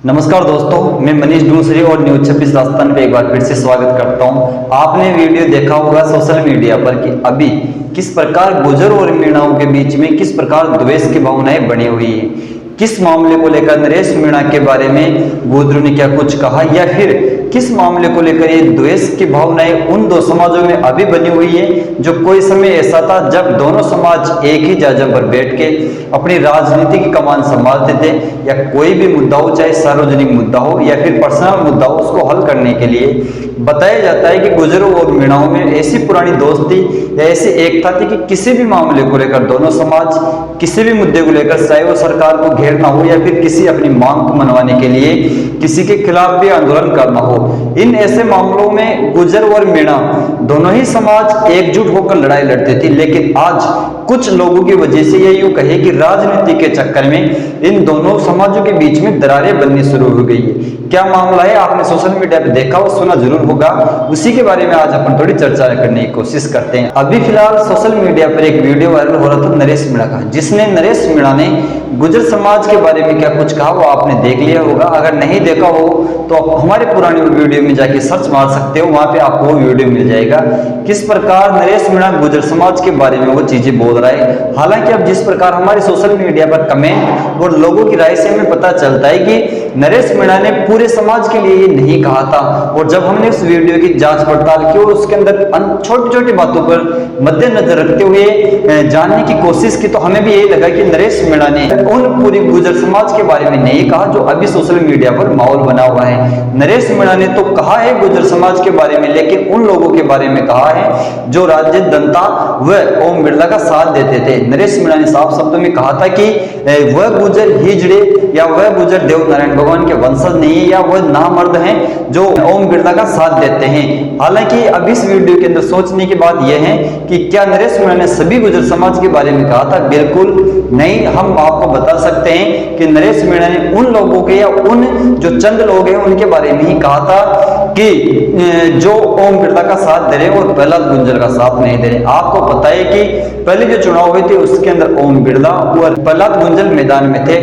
नमस्कार दोस्तों, मैं मनीष दूसरी और न्यूज 26 राजस्थान पे एक बार फिर से स्वागत करता हूं। आपने वीडियो देखा होगा सोशल मीडिया पर कि अभी किस प्रकार गुजर और मीणाओं के बीच में किस प्रकार द्वेष की भावनाएं बनी हुई है। किस मामले को लेकर नरेश मीणा के बारे में गुजरू ने क्या कुछ कहा, या फिर किस मामले को लेकर ये द्वेष की भावनाएं उन दो समाजों में अभी बनी हुई है जो कोई समय ऐसा था जब दोनों समाज एक ही जगह पर बैठ के अपनी राजनीति की कमान संभालते थे, या कोई भी मुद्दा हो, चाहे सार्वजनिक मुद्दा हो या फिर पर्सनल मुद्दा हो, उसको हल करने के लिए बताया जाता है कि गुजरों और मीणाओं में ऐसी पुरानी दोस्ती या ऐसी एकता थी कि किसी भी मामले को लेकर दोनों समाज किसी भी मुद्दे को लेकर, चाहे वो सरकार को घेरना हो या फिर किसी अपनी मांग को मनवाने के लिए किसी के खिलाफ भी आंदोलन करना हो, इन ऐसे मामलों में गुजर और मीणा दोनों ही समाज एकजुट होकर लड़ाई लड़ते थे। लेकिन आज कुछ लोगों की वजह से ये यूं कहे कि राजनीति के चक्कर में इन दोनों समाजों के बीच में दरारें बननी शुरू हो गई है। क्या मामला है, आपने सोशल मीडिया पे देखा और सुना जरूर होगा। उसी के बारे में आज अपन थोड़ी चर्चा करने की कोशिश करते हैं। अभी फिलहाल सोशल मीडिया पर एक वीडियो वायरल हो रहा था नरेश मीणा का, जिसने नरेश मीणा ने गुजर समाज के बारे में क्या कुछ कहा वो आपने देख लिया होगा। अगर नहीं देखा हो तो हमारे पुरानी वीडियो में जाके सर्च मार सकते हो, वहां पे आपको वो वीडियो मिल जाएगा किस प्रकार नरेश मीणा गुजर समाज के बारे में वो चीजें बोल रहा है। हालांकि अब जिस प्रकार हमारे सोशल मीडिया पर कमेंट और लोगों की राय से हमें पता चलता है कि नरेश मीणा ने पूरे समाज के लिए ये नहीं कहा था, और जब हमने उस वीडियो की जांच पड़ताल की और उसके अंदर छोटी छोटी बातों पर मद्देनजर रखते हुए जानने की कोशिश की, तो हमें भी यही लगा कि नरेश मीणा ने उन पूरी गुजर समाज के बारे में नहीं कहा जो अभी सोशल मीडिया पर माहौल बना हुआ है। नरेश मीणा ने तो कहा है गुजर समाज के बारे में, लेकिन उन लोगों के बारे में कहा है जो राज्य जनता व ओम बिरला का साथ देते थे। नरेश मीणा ने साफ शब्दों में कहा था कि वह गुजर हिजड़े या वह गुजर देव नारायण भगवान के वंशज नहीं है, या वह नामर्द हैं जो ओम बिरला का साथ देते हैं। हालांकि अब इस वीडियो के अंदर सोचने की बात यह है कि क्या नरेश मीणा ने सभी गुजर समाज के बारे में कहा था? बिल्कुल नहीं। हम आपको बता सकते हैं कि नरेश मीणा ने उन लोगों के या उन जो चंद लोग हैं उनके बारे में ही कहा था कि जो ओम बिरला का साथ दे रहे और प्रहलाद गुंजर का साथ नहीं दे रहे। आपको पता है कि पहले जो चुनाव हुए थे उसके अंदर ओम बिरला और प्रहलाद गुंजर मैदान में थे।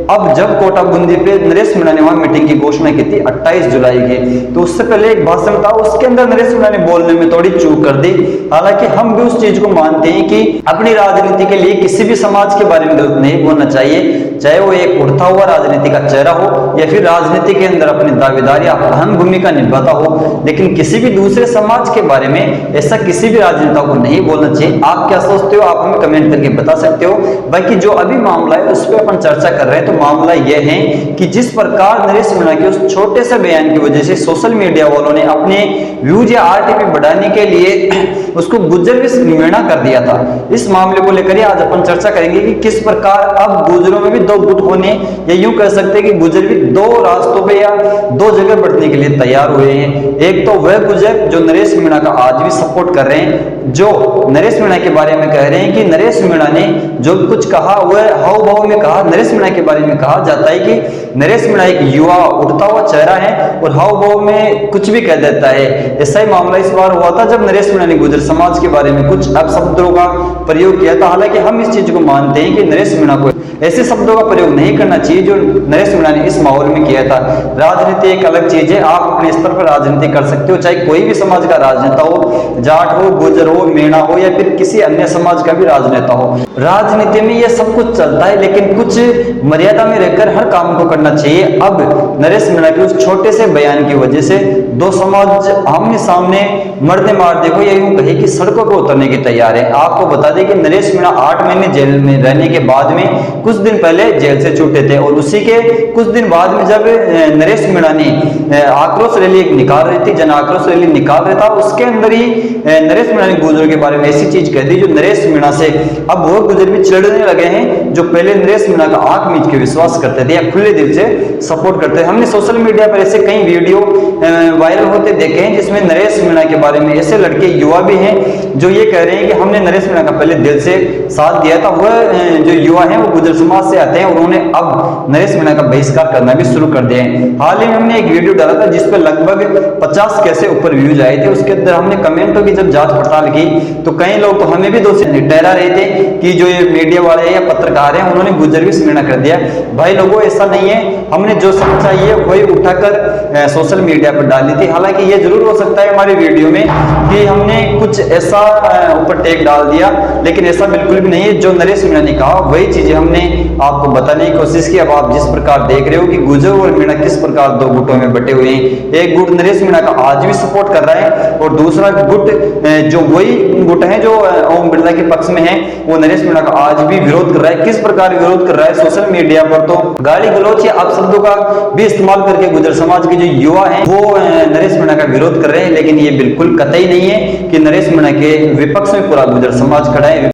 अब जब कोटा बूंदी पे नरेश मीणा ने वहां मीटिंग की घोषणा की थी 28 जुलाई की, तो उससे पहले एक भाषण था, उसके अंदर नरेश मीणा ने बोलने में थोड़ी चूक कर दी। हालांकि हम भी उस चीज को मानते हैं कि अपनी राजनीति के लिए किसी भी समाज के बारे में गलत नहीं बोलना चाहिए, चाहे वो एक उठता हुआ राजनीति का चेहरा हो या फिर राजनीति के अंदर अपनी दावेदारी या अहम भूमिका निभाता हो, लेकिन किसी भी दूसरे समाज के बारे में ऐसा किसी भी राजनेता को नहीं बोलना चाहिए। आप क्या सोचते हो, आप हमें कमेंट करके बता सकते हो। बाकी जो अभी मामला है उस पर अपन चर्चा कर रहे हैं, तो मामला यह है कि जिस प्रकार नरेश मीणा के उस छोटे से बयान की वजह से सोशल मीडिया वालों ने अपने व्यूज या आरटीपी बढ़ाने के लिए उसको गुजर मीणा कर दिया था। इस मामले को लेकर आज अपन चर्चा करेंगे कि किस प्रकार अब गुजरों में भी दो गुट होने, या यूं कह सकते हैं कि गुजर भी दो रास्तों पे या दो जगह बढ़ने के लिए तैयार हुए हैं। एक तो वह गुजर जो नरेश मीणा का आज भी सपोर्ट कर रहे हैं, जो नरेश मीणा के बारे में कह रहे हैं कि नरेश मीणा ने जो कुछ कहा वह हाव भाव में कहा। नरेश मीणा के बारे में कहा जाता है कि नरेश मीणा एक युवा उठता हुआ चेहरा है और हाव भाव में कुछ भी कह देता है। ऐसा ही मामला इस बार हुआ था जब नरेश मीणा ने गुजर समाज के बारे में कुछ अपशब्दों का प्रयोग किया था। हालांकि हम इस चीज को मानते हैं कि नरेश मीणा को ऐसे शब्दों का प्रयोग नहीं करना चाहिए जो नरेश मीणा ने इस माहौल में किया था। राजनीति एक अलग चीज है, आप अपने स्तर पर राजनीति कर सकते हो, चाहे कोई भी समाज का राजनेता हो, जाट हो, गुजर हो, मीणा हो या फिर किसी अन्य समाज का भी राजनेता हो। राजनीति में ये सब कुछ चलता है, लेकिन कुछ मर्यादा में रहकर हर काम को करना चाहिए। अब नरेश मीणा के उस छोटे से बयान की वजह से दो समाज आमने सामने मरने मार देखो या यूं कहे कि सड़कों पर उतरने की तैयार है। आपको बता दें कि नरेश मीणा 8 महीने जेल में रहने के बाद में कुछ दिन पहले जेल से छूटे थे, और उसी के कुछ दिन बाद में जब नरेश मीणा ने आक्रोश रैली निकाल रही थी, जन आक्रोश रैली निकाल रहा था, उसके अंदर ही नरेश मीणा ने गुजर के बारे में ऐसी चीज कह दी जो नरेश मीणा से अब वो गुजर भी चिढ़ने लगे हैं, जो पहले नरेश मीणा का आंख मीच के विश्वास करते थे या खुले दिल से सपोर्ट करते थे। हमने सोशल मीडिया पर ऐसे कई वीडियो वायरल होते देखे हैं जिसमें नरेश मीणा के बारे में ऐसे लड़के युवा भी हैं जो ये कह रहे हैं कि हमने नरेश मीणा का पहले दिल से साथ दिया था। वह जो युवा हैं वो गुजर समाज से आते हैं और उन्होंने अब नरेश मीणा का बहिष्कार करना भी शुरू कर दिया है। हाल ही में हमने एक वीडियो डाला था जिस पर लगभग 50 कैसे ऊपर व्यूज आए थे। उसके अंदर हमने कमेंटों की जब जांच पड़ताल की तो कई लोग तो हमें भी दोषी ठहरा रहे थे कि जो ये मीडिया वाले या पत्रकार हैं उन्होंने गुर्जर की अवहेलना कर दिया। भाई लोगों, ऐसा नहीं है, हमने जो सच्चाई है वही उठाकर सोशल मीडिया पर डाली थी। हालांकि ये जरूर हो सकता है हमारी वीडियो में कि हमने कुछ ऐसा ऊपर टेक डाल दिया, लेकिन ऐसा बिल्कुल भी नहीं है। जो नरेश मीणा ने कहा वही चीजें हमने आपको बताने की कोशिश की। अब आप जिस प्रकार देख रहे हो कि गुर्जर और मीणा किस प्रकार दो गुटों में बटे हुए हैं, एक गुट नरेश मीणा का आज भी सपोर्ट कर रहा है और दूसरा गुट जो वही गुट है जो ओम बिरला के पक्ष में है, वो नरेश मीणा का आज भी विरोध कर रहा है। किस प्रकार विरोध कर रहा है? सोशल मीडिया पर तो गाली गलौच या अपशब्दों का भी इस्तेमाल करके गुर्जर समाज के जो युवा हैं वो नरेश मीणा का विरोध कर रहे हैं। लेकिन ये बिल्कुल कतई नहीं है कि नरेश मीणा के विपक्ष में पूरा गुर्जर समाज खड़ा है।